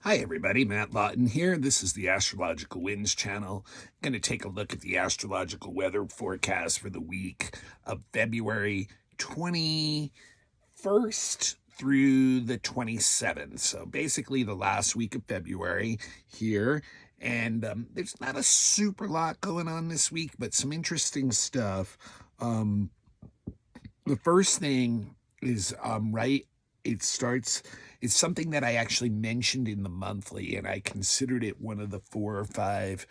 Hi everybody, Matt Lawton here. This is the Astrological Winds channel. I'm going to take a look at the astrological weather forecast for the week of February 21st through the 27th. So basically the last week of February here. And there's not a super lot going on this week, but some interesting stuff. The first thing is it's something that I actually mentioned in the monthly, and I considered it one of the 4 or 5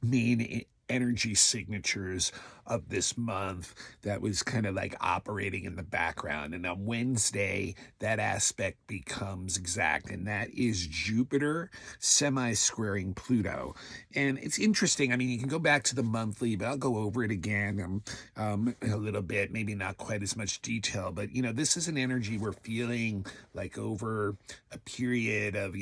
main energy signatures of this month that was kind of like operating in the background. And on Wednesday, that aspect becomes exact, and that is Jupiter semi-squaring Pluto. And it's interesting. I mean, you can go back to the monthly, but I'll go over it again a little bit, maybe not quite as much detail, but, this is an energy we're feeling like over a period of,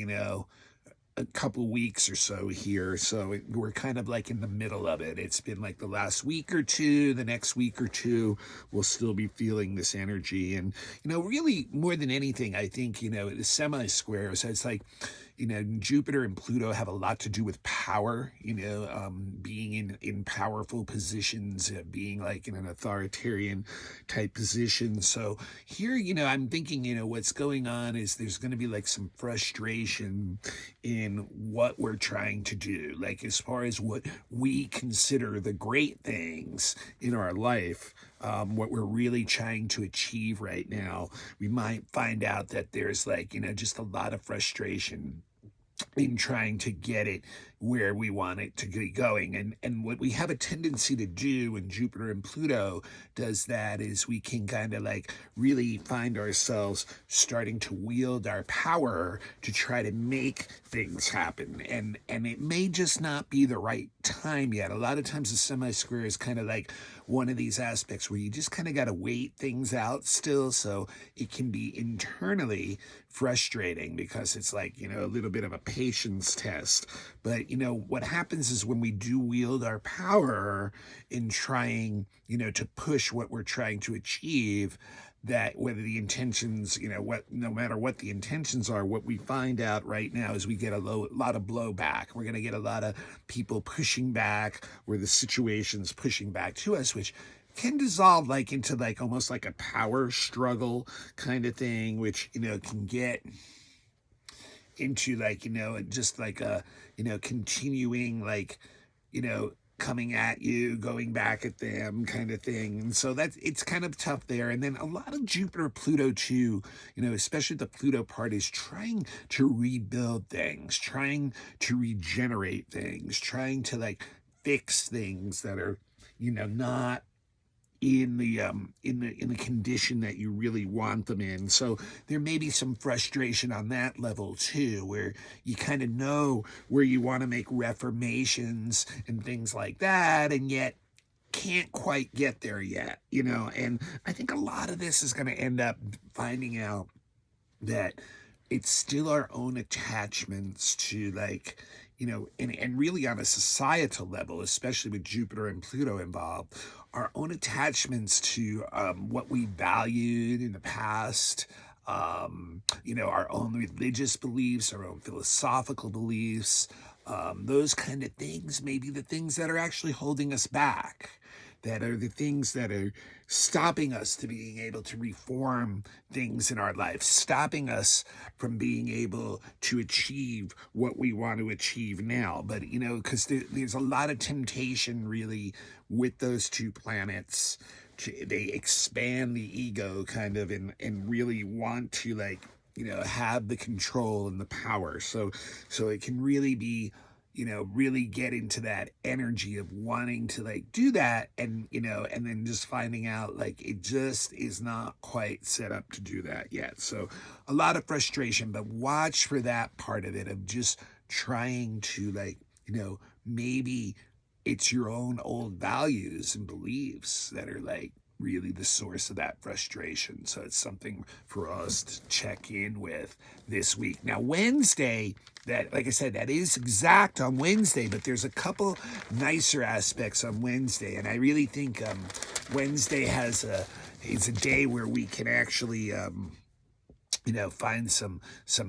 a couple weeks or so here. So we're kind of like in the middle of it. It's been like the last week or two, the next week or two, we'll still be feeling this energy. And, really more than anything, I think, the semi-square. So it's like, Jupiter and Pluto have a lot to do with power, being in powerful positions, being like in an authoritarian type position. So here, I'm thinking, what's going on is there's going to be like some frustration in what we're trying to do, like as far as what we consider the great things in our life. What we're really trying to achieve right now, we might find out that there's like, just a lot of frustration in trying to get it where we want it to be going. And what we have a tendency to do when Jupiter and Pluto does that is we can kind of like really find ourselves starting to wield our power to try to make things happen. And it may just not be the right time yet. A lot of times the semi-square is kind of like one of these aspects where you just kind of got to wait things out still. So it can be internally frustrating because it's like, a little bit of a patience test. But, what happens is when we do wield our power in trying, to push what we're trying to achieve, that whether the intentions, no matter what the intentions are, what we find out right now is we get a lot of blowback. We're going to get a lot of people pushing back, where the situation's pushing back to us, which can dissolve like into like almost like a power struggle kind of thing, which, can get into like, just like a, continuing like, coming at you, going back at them kind of thing. And so it's kind of tough there. And then a lot of Jupiter, Pluto too, especially the Pluto part, is trying to rebuild things, trying to regenerate things, trying to like fix things that are, not in the condition that you really want them in. So there may be some frustration on that level too, where you kind of know where you want to make reformations and things like that, and yet can't quite get there yet, and I think a lot of this is going to end up finding out that it's still our own attachments to like, and really on a societal level, especially with Jupiter and Pluto involved, our own attachments to what we valued in the past, our own religious beliefs, our own philosophical beliefs, those kind of things, maybe the things that are actually holding us back, that are the things that are stopping us to being able to reform things in our life, stopping us from being able to achieve what we want to achieve now. But, because there's a lot of temptation really with those two planets. They expand the ego kind of and really want to like, have the control and the power. So it can really be, really get into that energy of wanting to like do that, and and then just finding out like it just is not quite set up to do that yet. So a lot of frustration, but watch for that part of it, of just trying to like, maybe it's your own old values and beliefs that are like really the source of that frustration. So it's something for us to check in with this week. Now, Wednesday, that, like I said, that is exact on Wednesday, but there's a couple nicer aspects on Wednesday. And I really think Wednesday is a day where we can actually find some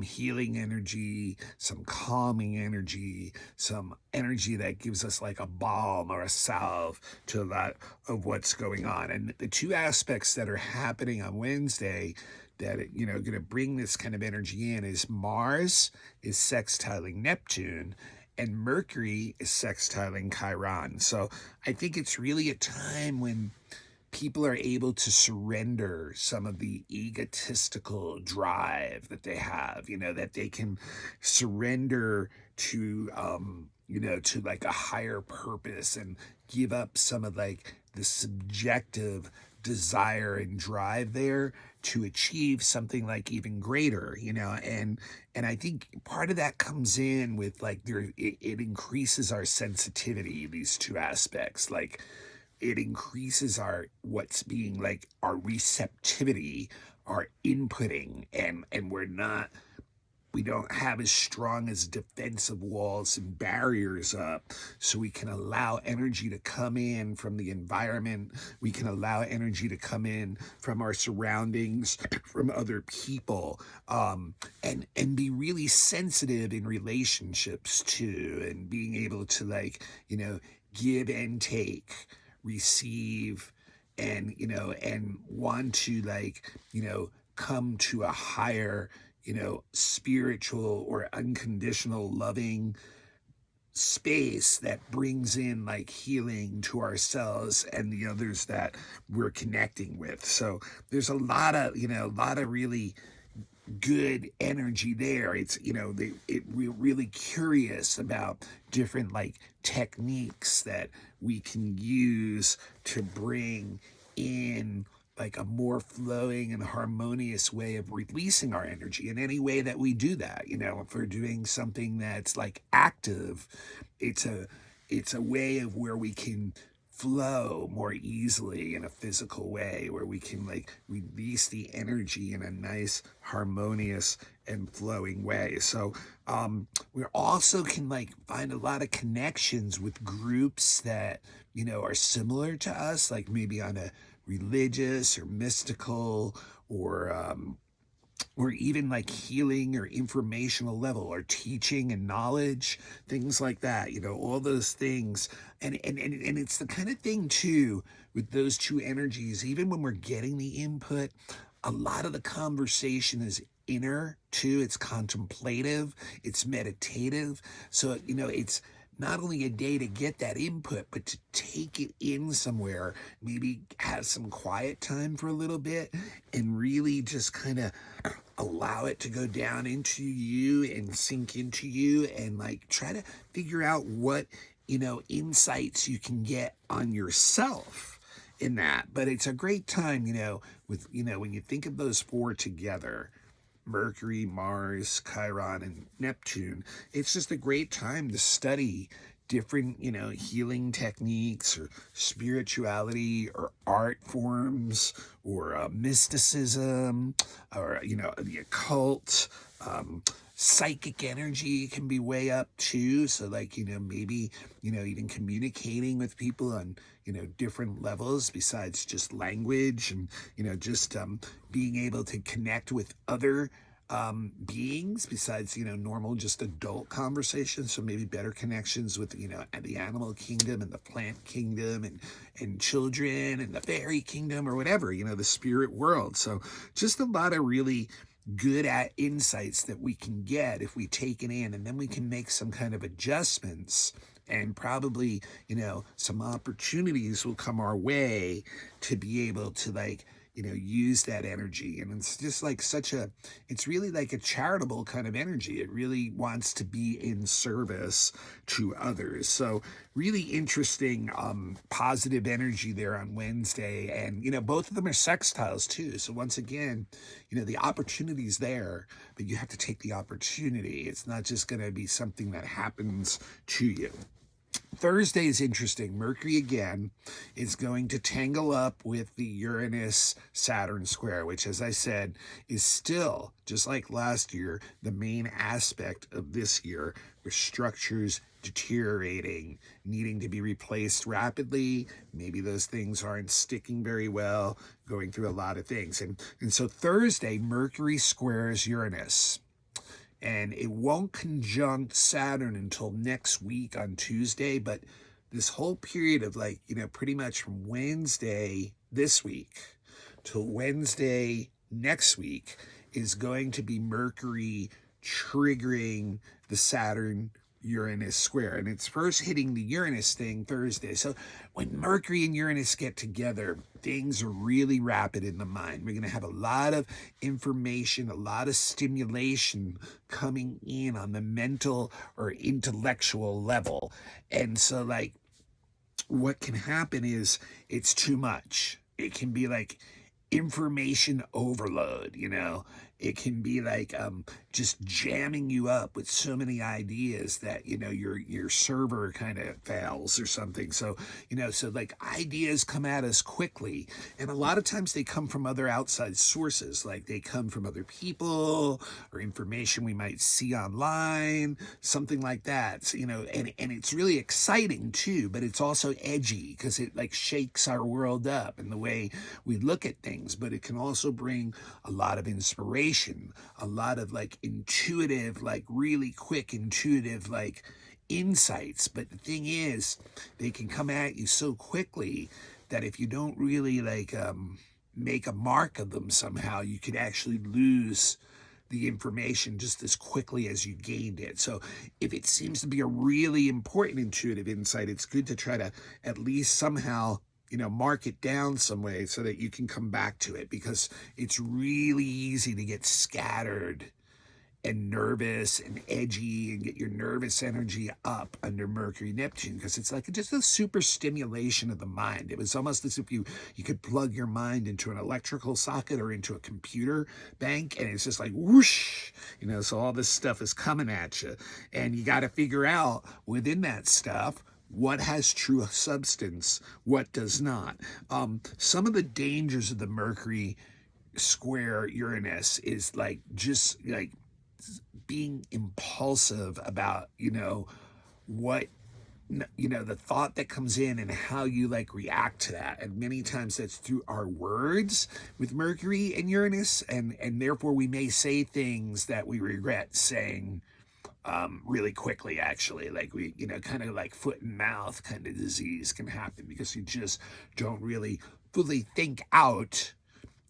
healing energy, some calming energy, some energy that gives us like a balm or a salve to a lot of what's going on. And the two aspects that are happening on Wednesday that going to bring this kind of energy in is Mars is sextiling Neptune, and Mercury is sextiling Chiron. So I think it's really a time when people are able to surrender some of the egotistical drive that they have, that they can surrender to, to like a higher purpose and give up some of like the subjective desire and drive there to achieve something like even greater, and I think part of that comes in with like it increases our sensitivity, these two aspects, like it increases our what's being like our receptivity, our inputting, and we don't have as strong as defensive walls and barriers up, so we can allow energy to come in from the environment. We can allow energy to come in from our surroundings, from other people, and be really sensitive in relationships too, and being able to like, give and take, receive, and and want to like come to a higher spiritual or unconditional loving space that brings in like healing to ourselves and the others that we're connecting with. So there's a lot of really good energy there. It's we're really curious about different like techniques that we can use to bring in like a more flowing and harmonious way of releasing our energy. In any way that we do that, if we're doing something that's like active, it's a way of where we can flow more easily in a physical way, where we can like release the energy in a nice, harmonious, and flowing way. So we also can like find a lot of connections with groups that are similar to us, like maybe on a religious or mystical or even like healing or informational level, or teaching and knowledge, things like that, all those things. And it's the kind of thing too with those two energies, even when we're getting the input, a lot of the conversation is inner too. It's contemplative, it's meditative. So it's not only a day to get that input, but to take it in somewhere, maybe have some quiet time for a little bit and really just kind of allow it to go down into you and sink into you, and like try to figure out what, insights you can get on yourself in that. But it's a great time, with, when you think of those four together, Mercury, Mars, Chiron, and Neptune, it's just a great time to study different, healing techniques or spirituality or art forms or mysticism or, the occult. Psychic energy can be way up too. So like, maybe, even communicating with people on, different levels besides just language, and, just being able to connect with other beings besides, normal just adult conversations. So maybe better connections with, the animal kingdom and the plant kingdom, and children and the fairy kingdom, or whatever, the spirit world. So just a lot of really good at insights that we can get if we take it in, and then we can make some kind of adjustments, and probably, some opportunities will come our way to be able to like, use that energy. And it's just like it's really like a charitable kind of energy. It really wants to be in service to others. So really interesting, positive energy there on Wednesday. And, both of them are sextiles too. So once again, the opportunity's there, but you have to take the opportunity. It's not just going to be something that happens to you. Thursday is interesting. Mercury again is going to tangle up with the Uranus-Saturn square, which, as I said, is still, just like last year, the main aspect of this year, with structures deteriorating, needing to be replaced rapidly. Maybe those things aren't sticking very well, going through a lot of things. And so Thursday, Mercury squares Uranus. And it won't conjunct Saturn until next week on Tuesday, but this whole period of pretty much from Wednesday this week till Wednesday next week is going to be Mercury triggering the Saturn Uranus square, and it's first hitting the Uranus thing Thursday. So when Mercury and Uranus get together, things are really rapid in the mind. We're going to have a lot of information, a lot of stimulation coming in on the mental or intellectual level. And so what can happen is it's too much. It can be information overload, It can be just jamming you up with so many ideas that your server kind of fails or something. So ideas come at us quickly, and a lot of times they come from other outside sources. They come from other people or information we might see online, something like that. So, and it's really exciting too, but it's also edgy because it shakes our world up and the way we look at things. But it can also bring a lot of inspiration, a lot of intuitive, really quick intuitive insights. But the thing is, they can come at you so quickly that if you don't really make a mark of them somehow, you could actually lose the information just as quickly as you gained it. So if it seems to be a really important intuitive insight, it's good to try to at least somehow mark it down some way so that you can come back to it, because it's really easy to get scattered and nervous and edgy and get your nervous energy up under Mercury Neptune, because it's just a super stimulation of the mind. It was almost as if you could plug your mind into an electrical socket or into a computer bank, and it's just whoosh, so all this stuff is coming at you, and you got to figure out within that stuff what has true substance, what does not. Some of the dangers of the Mercury square Uranus is just being impulsive about, what, the thought that comes in and how you react to that. And many times that's through our words with Mercury and Uranus. And therefore we may say things that we regret saying really quickly, actually. We, kind of foot and mouth kind of disease can happen because you just don't really fully think out,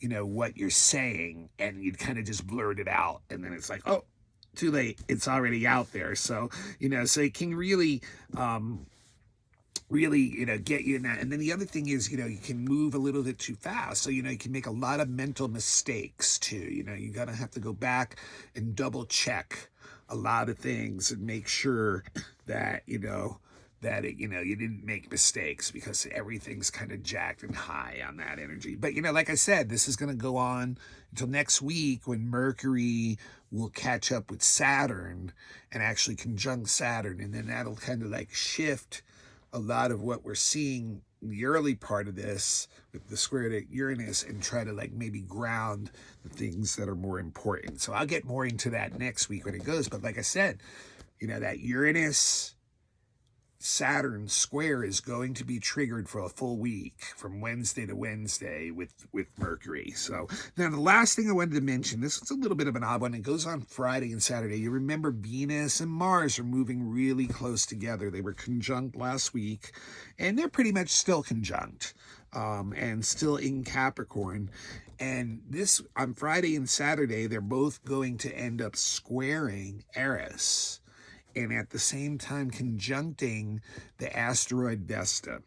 what you're saying, and you kind of just blurt it out, and then it's oh, too late, it's already out there. So, so it can really, get you in that. And then the other thing is, you can move a little bit too fast. So, you can make a lot of mental mistakes too. You gotta have to go back and double check a lot of things and make sure that, you didn't make mistakes, because everything's kind of jacked and high on that energy. But, like I said, this is going to go on until next week, when Mercury will catch up with Saturn and actually conjunct Saturn. And then that'll kind of shift a lot of what we're seeing in the early part of this with the square to Uranus, and try to maybe ground the things that are more important. So I'll get more into that next week when it goes. But like I said, that Uranus Saturn square is going to be triggered for a full week from Wednesday to Wednesday with Mercury. So now the last thing I wanted to mention, this is a little bit of an odd one. It goes on Friday and Saturday. You remember Venus and Mars are moving really close together. They were conjunct last week, and they're pretty much still conjunct, and still in Capricorn. And this, on Friday and Saturday, they're both going to end up squaring Eris, and at the same time conjuncting the asteroid Vesta.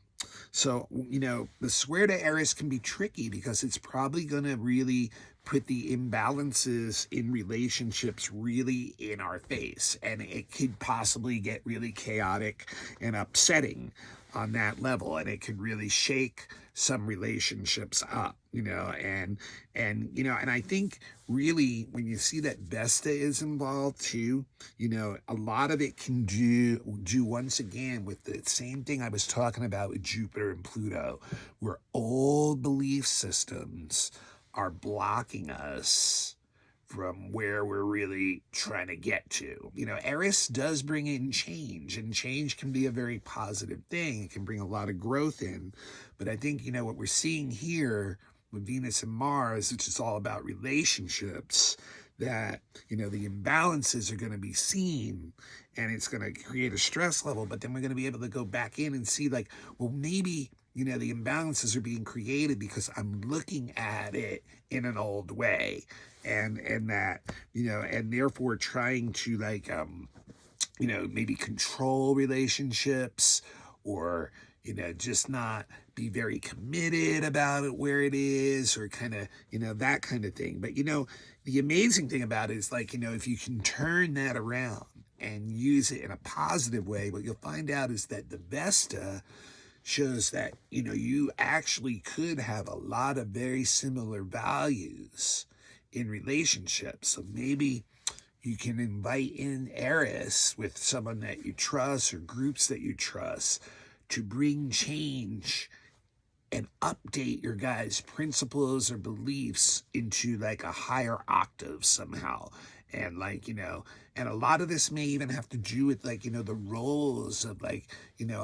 So, the square to Eris can be tricky because it's probably going to really put the imbalances in relationships really in our face, and it could possibly get really chaotic and upsetting on that level, and it could really shake some relationships up, and I think really when you see that Vesta is involved too, a lot of it can do once again with the same thing I was talking about with Jupiter and Pluto, where old belief systems are blocking us from where we're really trying to get to. Eris does bring in change, and change can be a very positive thing. It can bring a lot of growth in. But I think, what we're seeing here with Venus and Mars, which is all about relationships, that, the imbalances are going to be seen, and it's going to create a stress level. But then we're going to be able to go back in and see, like, well, maybe the imbalances are being created because I'm looking at it in an old way, and that, and therefore trying to, like, maybe control relationships, or, just not be very committed about it where it is, or kind of, that kind of thing. But, the amazing thing about it is, like, if you can turn that around and use it in a positive way, what you'll find out is that the Vesta shows that, you actually could have a lot of very similar values in relationships. So maybe you can invite in Eris with someone that you trust, or groups that you trust, to bring change and update your guys' principles or beliefs into, like, a higher octave somehow. And, like, and a lot of this may even have to do with, like, the roles of, like,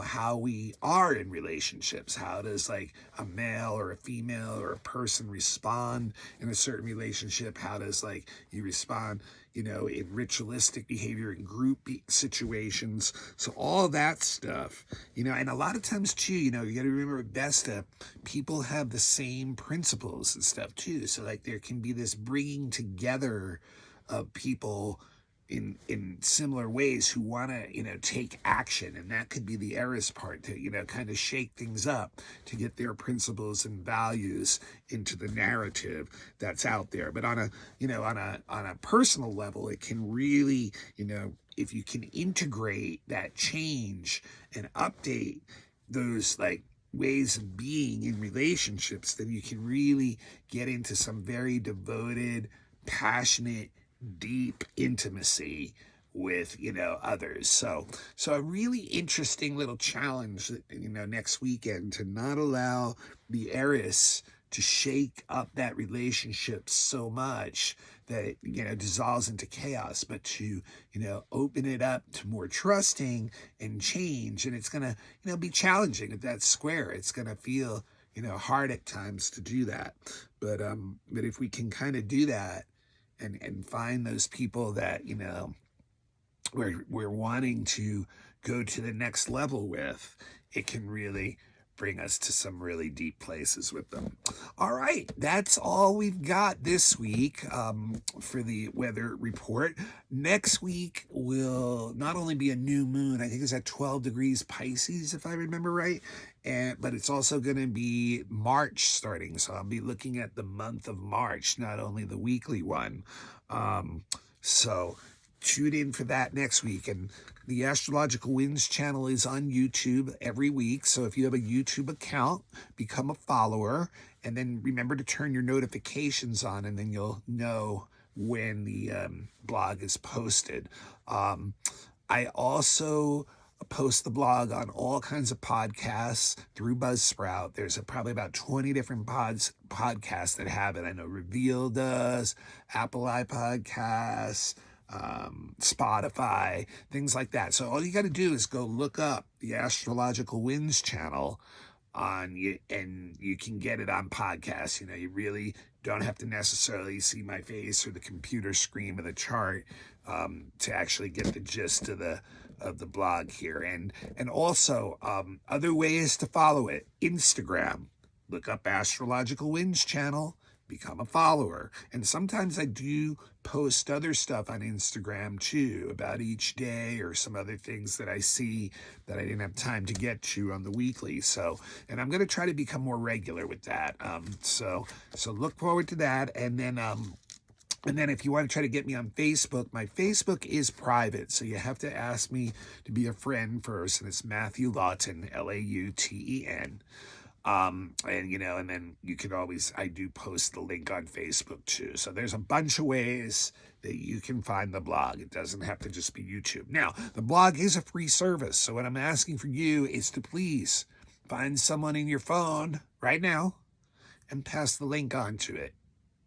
how we are in relationships. How does, like, a male or a female or a person respond in a certain relationship? How does, like, you respond, in ritualistic behavior in group situations? So all that stuff, and a lot of times too, you got to remember with Vesta, people have the same principles and stuff too. So, like, there can be this bringing together of people in similar ways who want to, take action. And that could be the Eris part, to, kind of shake things up, to get their principles and values into the narrative that's out there. But on a personal level, it can really, if you can integrate that change and update those, like, ways of being in relationships, then you can really get into some very devoted, passionate, deep intimacy with, others. So a really interesting little challenge, next weekend, to not allow the Eris to shake up that relationship so much that it, dissolves into chaos, but to, open it up to more trusting and change. And it's going to, be challenging at that square. It's going to feel, hard at times to do that. But if we can kind of do that, and find those people that, we're wanting to go to the next level with, it can really bring us to some really deep places with them. All right, that's all we've got this week for the weather report. Next week will not only be a new moon, I think it's at 12 degrees Pisces, if I remember right, but it's also going to be March starting. So I'll be looking at the month of March, not only the weekly one. So tune in for that next week. And the Astrological Winds channel is on YouTube every week. So if you have a YouTube account, become a follower, and then remember to turn your notifications on, and then you'll know when the blog is posted. I also post the blog on all kinds of podcasts through Buzzsprout. There's probably about 20 different podcasts that have it. I know Reveal does, Apple iPodcasts, Spotify, things like that. So all you got to do is go look up the Astrological Winds channel and you can get it on podcasts. You really don't have to necessarily see my face or the computer screen of the chart to actually get the gist of the blog here. And also other ways to follow it. Instagram, look up Astrological Winds channel. become a follower. And sometimes I do post other stuff on Instagram too about each day or some other things that I see that I didn't have time to get to on the weekly. So, and I'm going to try to become more regular with that. So look forward to that. And then if you want to try to get me on Facebook, my Facebook is private. So you have to ask me to be a friend first. And it's Matthew Lawton, Lauten. And then you can always, I do post the link on Facebook too. So there's a bunch of ways that you can find the blog. It doesn't have to just be YouTube. Now, the blog is a free service. So what I'm asking for you is to please find someone in your phone right now and pass the link on to it.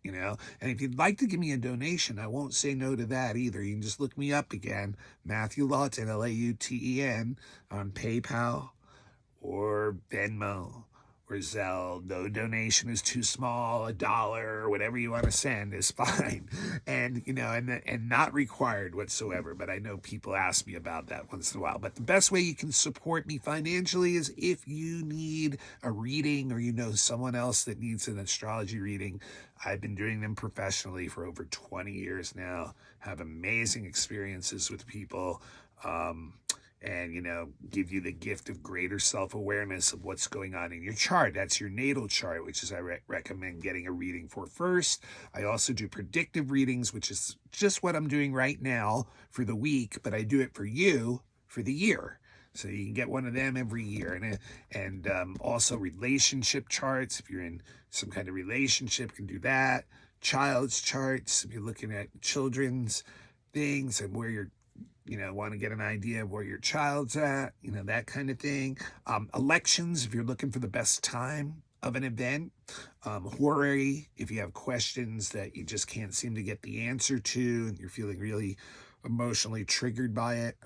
And if you'd like to give me a donation, I won't say no to that either. You can just look me up again, Matthew Lawton, Lauten, on PayPal or Venmo or Zelle. No donation is too small. $1, whatever you want to send is fine. And, and not required whatsoever. But I know people ask me about that once in a while. But the best way you can support me financially is if you need a reading or you know someone else that needs an astrology reading. I've been doing them professionally for over 20 years now. Have amazing experiences with people. And, give you the gift of greater self-awareness of what's going on in your chart. That's your natal chart, which is I recommend getting a reading for first. I also do predictive readings, which is just what I'm doing right now for the week, but I do it for you for the year. So you can get one of them every year. And also relationship charts. If you're in some kind of relationship, you can do that. Child's charts, if you're looking at children's things and where you're want to get an idea of where your child's at, that kind of thing. Elections, if you're looking for the best time of an event. Horary, if you have questions that you just can't seem to get the answer to and you're feeling really emotionally triggered by it,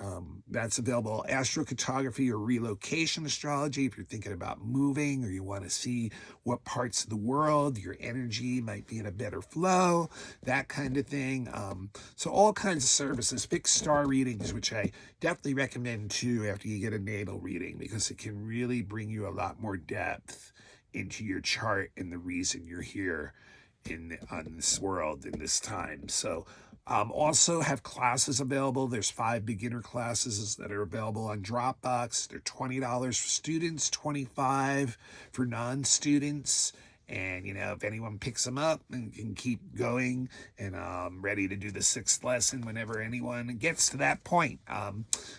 that's available. Astrocartography or relocation astrology, if you're thinking about moving or you want to see what parts of the world your energy might be in a better flow, that kind of thing. So all kinds of services. Fixed star readings, which I definitely recommend too after you get a natal reading, because it can really bring you a lot more depth into your chart and the reason you're here on this world in this time. So also have classes available. There's 5 beginner classes that are available on Dropbox. They're $20 for students, $25 for non-students. And, if anyone picks them up and can keep going, and I'm ready to do the 6th lesson whenever anyone gets to that point.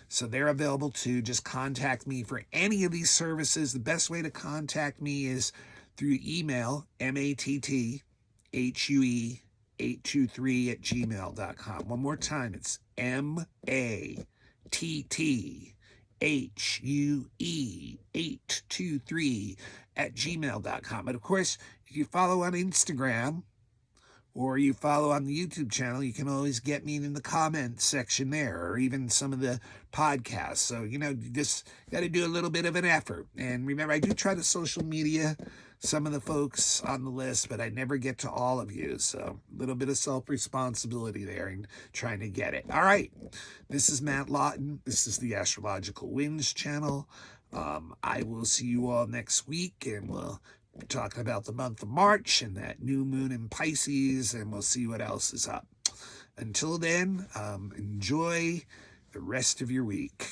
So they're available too. Just contact me for any of these services. The best way to contact me is through email, matthuE823 One more time, it's matthuE823 But of course, if you follow on Instagram or you follow on the YouTube channel, you can always get me in the comments section there, or even some of the podcasts. So, you just got to do a little bit of an effort. And remember, I do try to social media some of the folks on the list, but I never get to all of you. So a little bit of self-responsibility there in trying to get it. All right. This is Matt Lawton. This is the Astrological Winds channel. I will see you all next week, and we'll be talking about the month of March and that new moon in Pisces, and we'll see what else is up. Until then, enjoy the rest of your week.